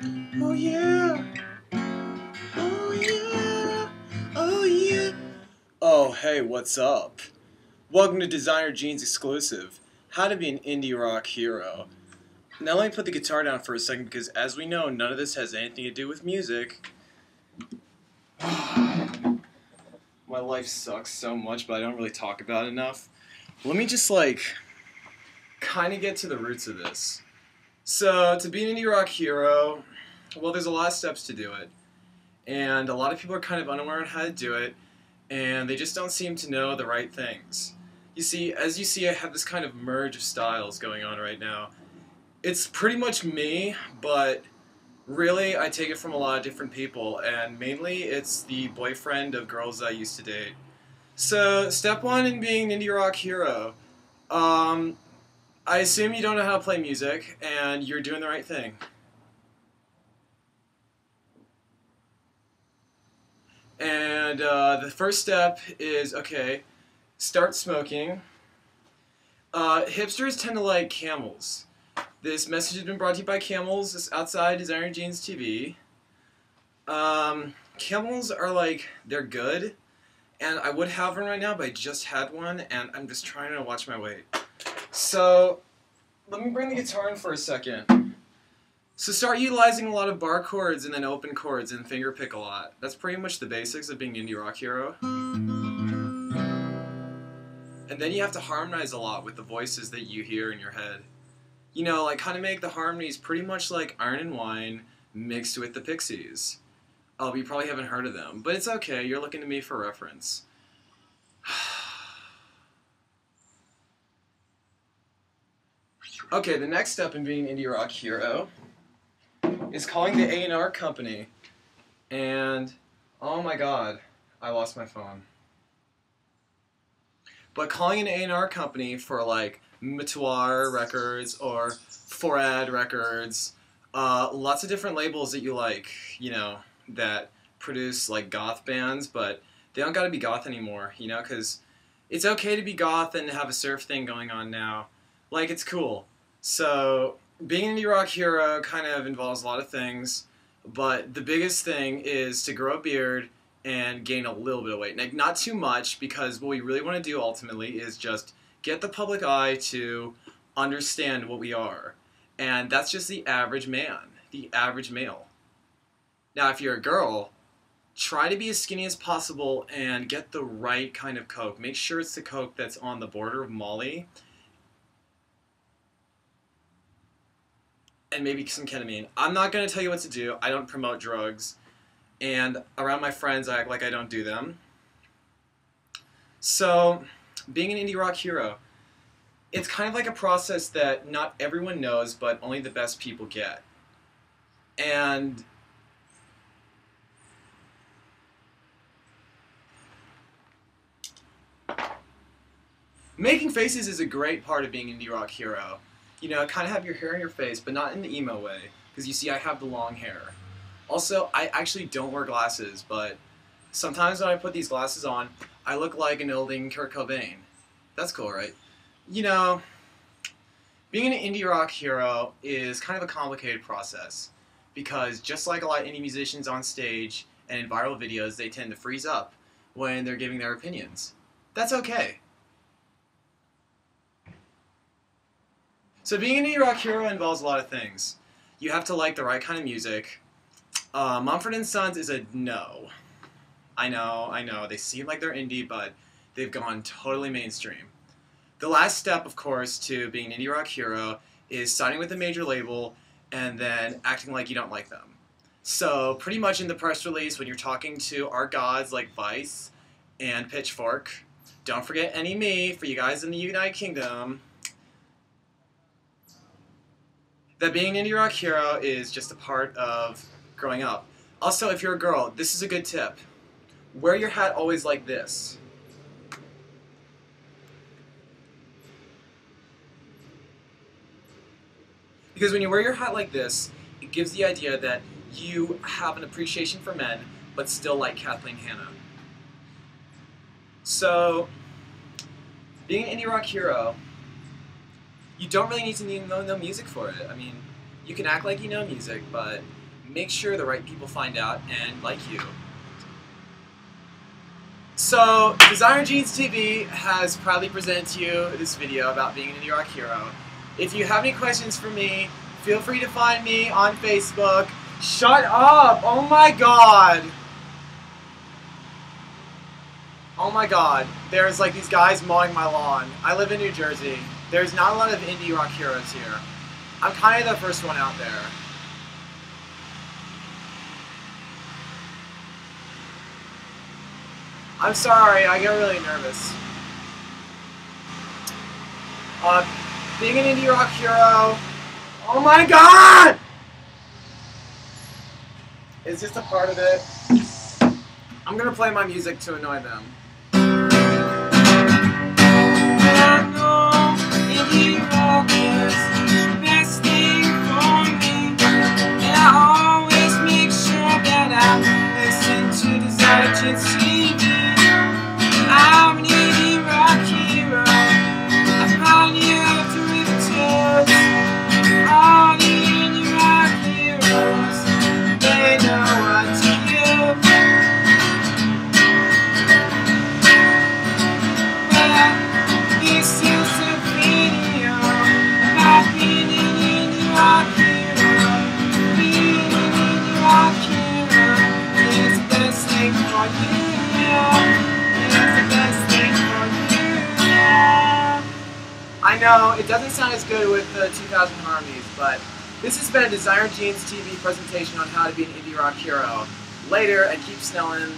Oh yeah. Oh yeah. Oh yeah. Oh hey, what's up? Welcome to Designer Gene's exclusive, How to Be an Indie Rock Hero. Now let me put the guitar down for a second because as we know, none of this has anything to do with music. My life sucks so much, but I don't really talk about it enough. Let me just kind of get to the roots of this. So, to be an indie rock hero, well, there's a lot of steps to do it. And a lot of people are kind of unaware on how to do it, and they just don't seem to know the right things. You see, as you see, I have this kind of merge of styles going on right now. It's pretty much me, but really I take it from a lot of different people, and mainly it's the boyfriend of girls I used to date. So, step one in being an indie rock hero. I assume you don't know how to play music, and you're doing the right thing. And the first step is, okay, start smoking. Hipsters tend to like Camels. This message has been brought to you by Camels. It's outside Designer Gene's TV. Camels are they're good. And I would have one right now, but I just had one, and I'm just trying to watch my weight. So, let me bring the guitar in for a second. So start utilizing a lot of bar chords and then open chords and finger pick a lot. That's pretty much the basics of being an indie rock hero. And then you have to harmonize a lot with the voices that you hear in your head. You know, kind of make the harmonies pretty much like Iron and Wine mixed with the Pixies. Oh, you probably haven't heard of them, but it's okay, you're looking to me for reference. Okay, the next step in being an indie rock hero is calling the A&R company. And, oh my god, I lost my phone. But calling an A&R company for Matoir Records or Forad Records, lots of different labels that you that produce goth bands, but they don't gotta be goth anymore, because it's okay to be goth and have a surf thing going on now. It's cool. So, being an indie rock hero kind of involves a lot of things, but the biggest thing is to grow a beard and gain a little bit of weight. Not too much, because what we really want to do ultimately is just get the public eye to understand what we are. And that's just the average man, the average male. Now, if you're a girl, try to be as skinny as possible and get the right kind of Coke. Make sure it's the Coke that's on the border of Molly and maybe some ketamine. I'm not going to tell you what to do. I don't promote drugs. And around my friends, I act like I don't do them. So, being an indie rock hero, it's kind of like a process that not everyone knows, but only the best people get. And making faces is a great part of being an indie rock hero. You know, kind of have your hair in your face, but not in the emo way. Because you see, I have the long hair. Also, I actually don't wear glasses, but sometimes when I put these glasses on, I look like an olding Kurt Cobain. That's cool, right? You know, being an indie rock hero is kind of a complicated process. Because just like a lot of indie musicians on stage and in viral videos, they tend to freeze up when they're giving their opinions. That's okay. So being an indie rock hero involves a lot of things. You have to like the right kind of music. Mumford & Sons is a no. I know, they seem like they're indie, but they've gone totally mainstream. The last step, of course, to being an indie rock hero is signing with a major label and then acting like you don't like them. So pretty much in the press release, when you're talking to our gods like Vice and Pitchfork, don't forget Any Me for you guys in the United Kingdom, that being an indie rock hero is just a part of growing up. Also, if you're a girl, this is a good tip. Wear your hat always like this. Because when you wear your hat like this, it gives the idea that you have an appreciation for men, but still like Kathleen Hanna. So, being an indie rock hero, you don't really need to know music for it. I mean, you can act like you know music, but make sure the right people find out and like you. So, Designer Jeans TV has proudly presented to you this video about being an indie rock hero. If you have any questions for me, feel free to find me on Facebook. Shut up! Oh my god! Oh my god. There's like these guys mowing my lawn. I live in New Jersey. There's not a lot of indie rock heroes here. I'm kind of the first one out there. I'm sorry, I get really nervous. Being an indie rock hero, oh my god! It's just a part of it. I'm gonna play my music to annoy them. I know indie rock is the best thing for me, and I always make sure that I listen to Designer Jeans TV. I'm an indie rock hero. I pioneer derivatives. All the indie rock heroes, they know what to give. But this is a video about being an indie rock hero. Being an indie rock hero is the best thing for you. I know, it doesn't sound as good with the 2000 harmonies, but this has been a Designer Jeans TV presentation on how to be an indie rock hero. Later, and keep snelling.